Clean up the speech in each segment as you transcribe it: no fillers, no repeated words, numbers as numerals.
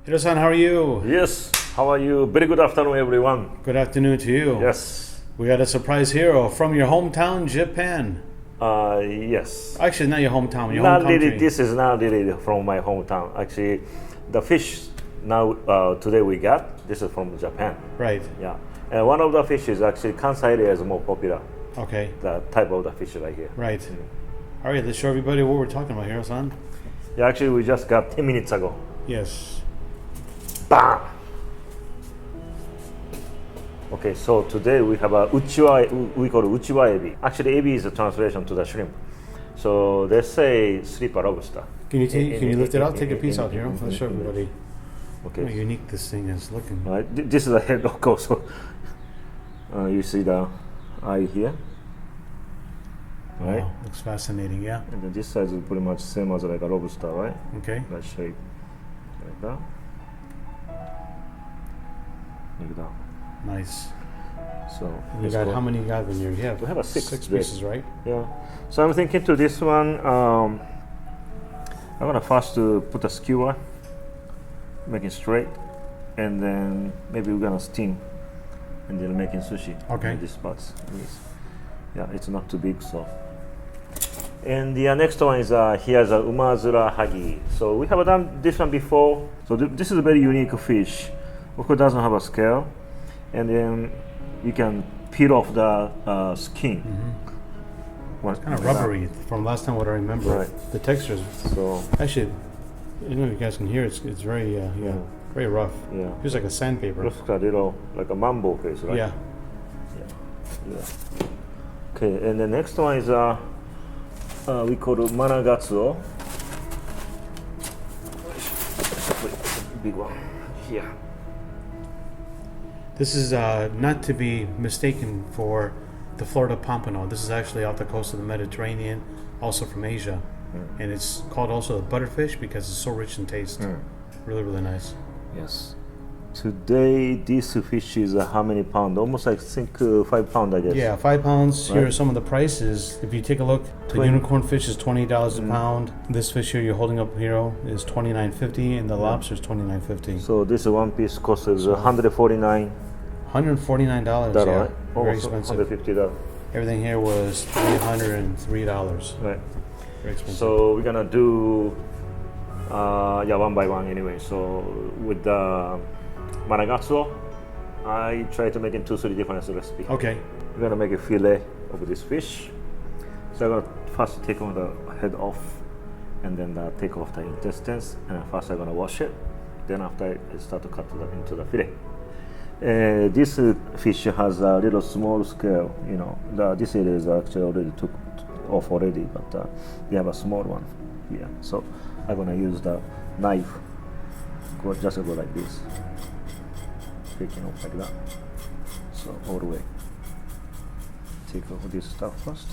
Hiro-san, how are you? Yes, how are you? Very good afternoon, everyone. Good afternoon to you. Yes. We got a surprise hero from your hometown, Japan. Yes. Actually, not your hometown, your Not home really. country. This is not really from my hometown. Actually, the fish now today we got this is from Japan. Right. Yeah, and one of the fish is actually Kansai area is more popular. Okay. The type of the fish right here. Right. All right, let's show everybody what we're talking about, Hiro-san. Yeah, actually we just got 10 minutes ago. Yes. Bam. Okay, so today we have a uchiwa. We call it uchiwa ebi. Actually, ebi is a translation to the shrimp. So they say sleeper lobster. Can you lift it out? Take a piece out here. Let's show everybody Okay. how unique this thing is looking. Right. This is the head, of course. So, you see the eye here, right? Wow, looks fascinating. Yeah. And then this side is pretty much same as like a lobster, right? Okay. That shape, like that, like that. Nice. So And you let's got go. how many you got in here? Yeah. We have a six pieces, right? Yeah. So I'm thinking to this one. I'm gonna first put a skewer, make it straight, and then maybe we're gonna steam, and then making sushi. Okay. In these parts. Yes. Yeah, it's not too big, so. And the next one is here's a umazura hagi. So we have done this one before. So this is a very unique fish. Of course, it doesn't have a scale, and then you can peel off the skin. It's kind of rubbery from last time. What I remember. Right. The texture is So actually. I don't know if you guys can hear. It's very very rough. yeah, Feels like a sandpaper. looks like a little like a mambo face, right? Yeah. Yeah. Okay, and the next one is we call it Managatsuo. Big one here. This is not to be mistaken for the Florida pompano. This is actually off the coast of the Mediterranean, also from Asia. And it's called also the butterfish because it's so rich in taste. Really, really nice. Yes. Today this fish is how many pounds? Almost I think 5 pounds, I guess. Yeah, 5 pounds. Here Right. are some of the prices. If you take a look, the 20. unicorn fish is $20 a pound. This fish here you're holding up, Hiro, is $29.50, and the lobster is $29.50. So this one piece cost is $149. $149. That Yeah, right? very Almost expensive. $150. Everything here was $303. Right. Very expensive. So we're gonna do one by one anyway. So with the Managatsuo, I try to make it 2-3 different recipes. Okay. We're gonna make a fillet of this fish. So I'm gonna first take on the head off, and then take off the intestines. And first I'm gonna wash it. Then after I start to cut into the fillet. This fish has a little small scale. You know, this area is actually already took off already, but we have a small one here. So I'm gonna use the knife. Just go like this, taking off like that. So all the way. Take off this stuff first.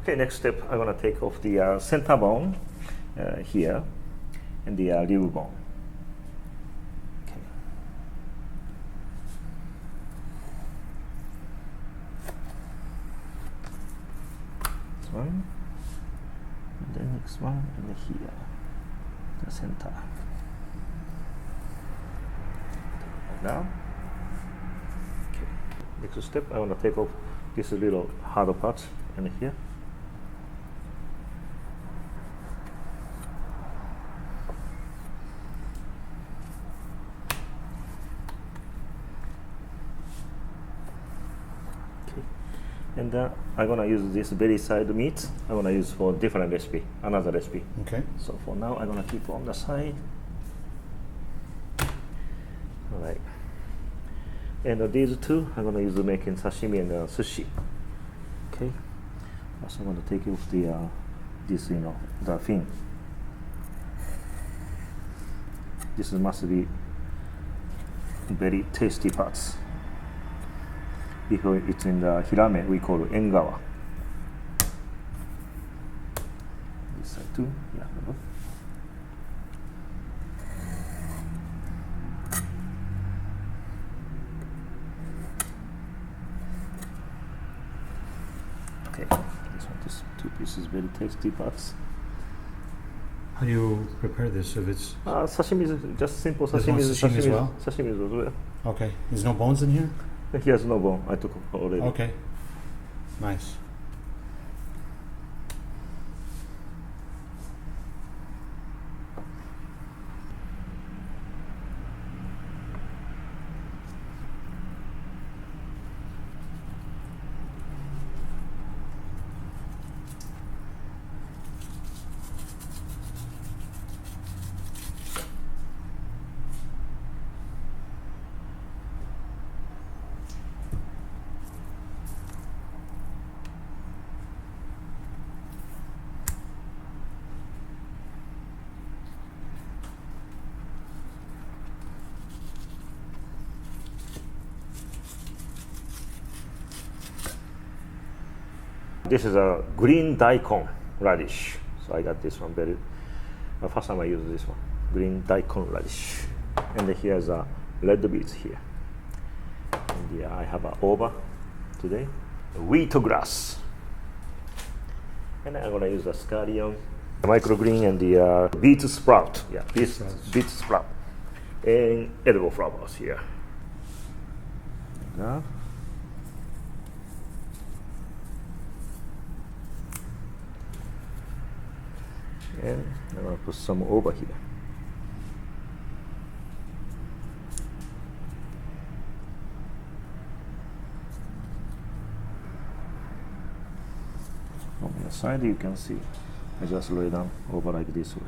Okay, next step, I'm gonna take off the center bone here and the rib bone. Okay. This one, and then next one, and then here, the center. Like that. Okay. Next step, I want to take off this little harder part and here. And I'm gonna use this belly side meat. I'm gonna use for different recipe, another recipe. Okay. So for now, I'm gonna keep on the side. All right. And these two, I'm gonna use making sashimi and sushi. Okay. Also, I'm gonna take off the this, the fin. This must be very tasty parts. Because it's in the hirame, we call it engawa. This side too, yeah. Okay, this two pieces very tasty parts. How do you prepare this if it's... Sashimi is just simple There's no sashimi. sashimi as well? Sashimi as well. Okay. There's no bones in here? He has no bone. I took already. Okay. Nice. This is a green daikon radish. So I got this one very. First time I use this one, green daikon radish. And then here's a red beets here. And yeah, I have a over today, wheat grass. And then I'm gonna use the scallion, the microgreen, and the beet sprout. Yeah, beet sprout, and edible flowers here. Yeah. And I'm going to put some over here. On the side you can see, I just lay down over like this way.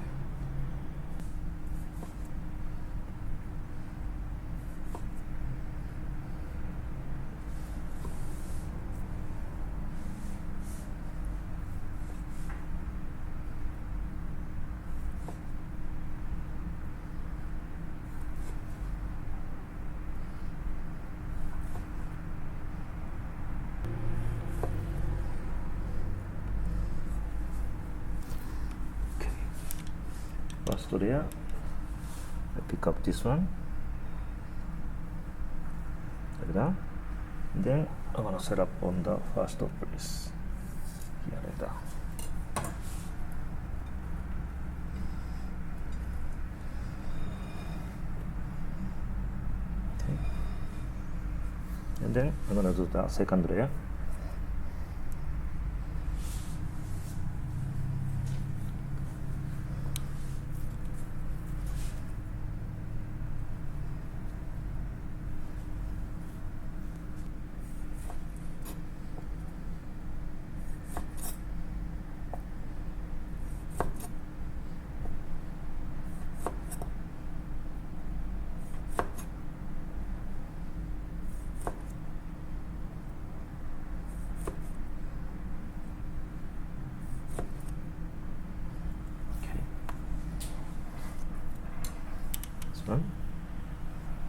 First layer, I pick up this one, like that. And then I'm gonna set up on the first place, here like that. Okay. And then I'm gonna do the second layer. One,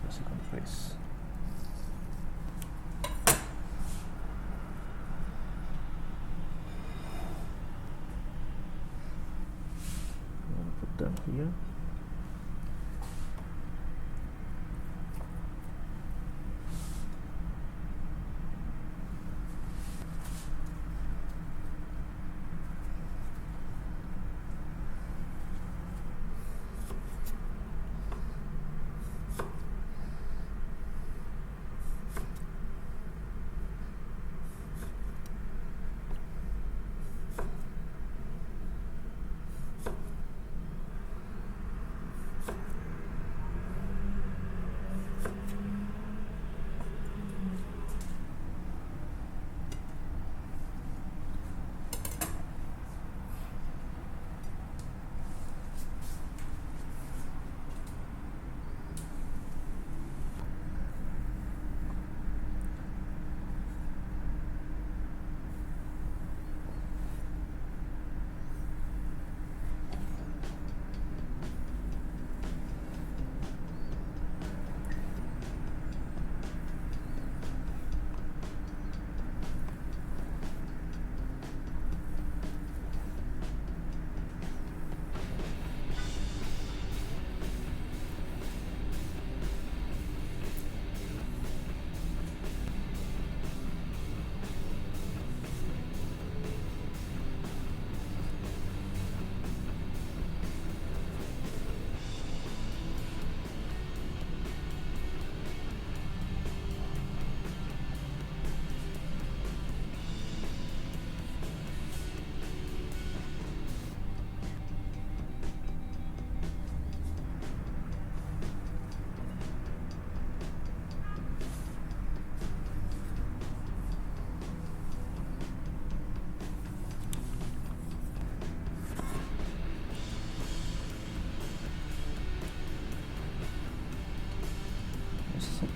the second place. here.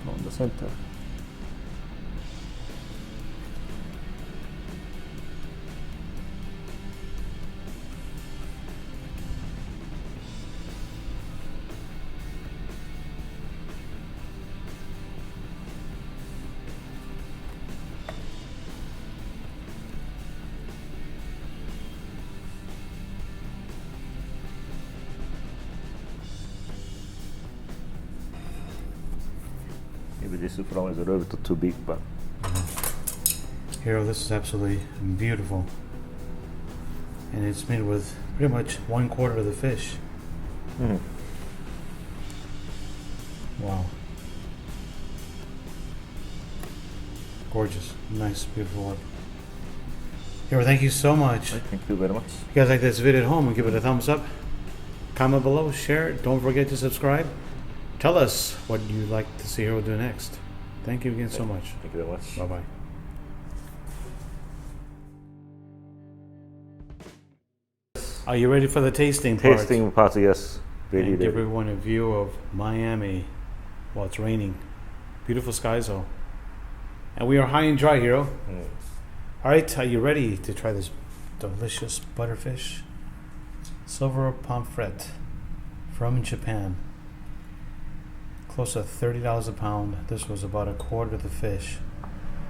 On the center. Maybe this flower is a little bit too big, but Hiro, this is absolutely beautiful. And it's made with pretty much 1/4 of the fish. Wow. Gorgeous. Nice, beautiful work. Hiro, thank you so much. thank you very much. If you guys like this video at home, give it a thumbs up. Comment below, share it. Don't forget to subscribe. Tell us what you'd like to see Hiro do next. Thank you again so much. Thank you very much. Bye-bye. Are you ready for the tasting part? Tasting part, yes. Really, And give really. everyone a view of Miami while it's raining. Beautiful skies though. And we are high and dry, Hiro. Alright, are you ready to try this delicious butterfish? Silver Pomfret from Japan. Close to $30 a pound. This was about 1/4 of the fish.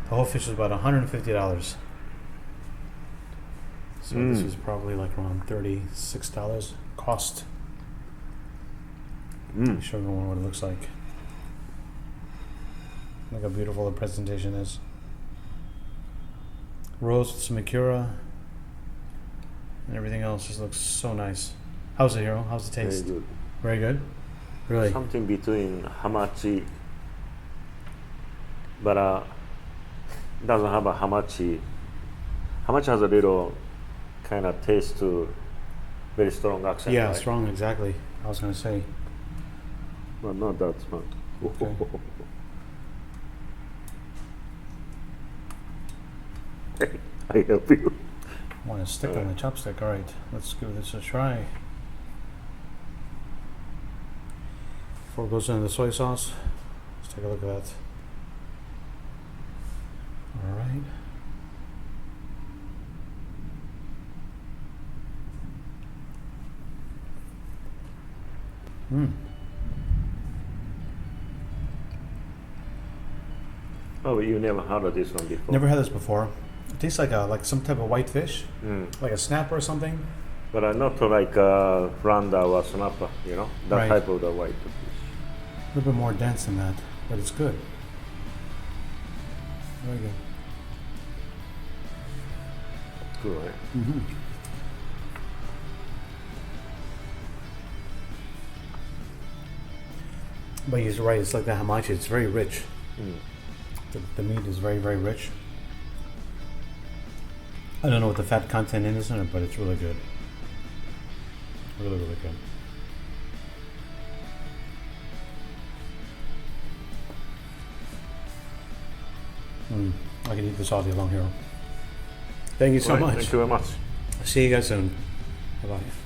The whole fish was about $150. So this is probably like around $36 cost. Show everyone what it looks like. Look how beautiful the presentation is. Rolls with some makura and everything else just looks so nice. How's it, Hiro? How's the taste? Very good. Very good? Really? Something between hamachi, but doesn't have a hamachi. Hamachi has a little kind of taste to very strong accent. Yeah, right? strong, exactly. I was going to say. But not that strong. Okay. I help you. I want to stick on the chopstick. All right, let's give this a try. Before it goes into the soy sauce, let's take a look at that. All right. Oh, you never had this one before? Never had this before. It tastes like some type of white fish, like a snapper or something. But not like flounder or snapper, you know, that Right. type of the white fish. A little bit more dense than that, but it's good. Very good. Good, right? Mm-hmm. But he's right. It's like the hamachi. It's very rich. Mm. The meat is very, very rich. I don't know what the fat content is in it, but it's really good. Really, really good. I can eat this all day long, Hiro. Thank you so Right, much. Thank you very much. See you guys soon. Bye bye.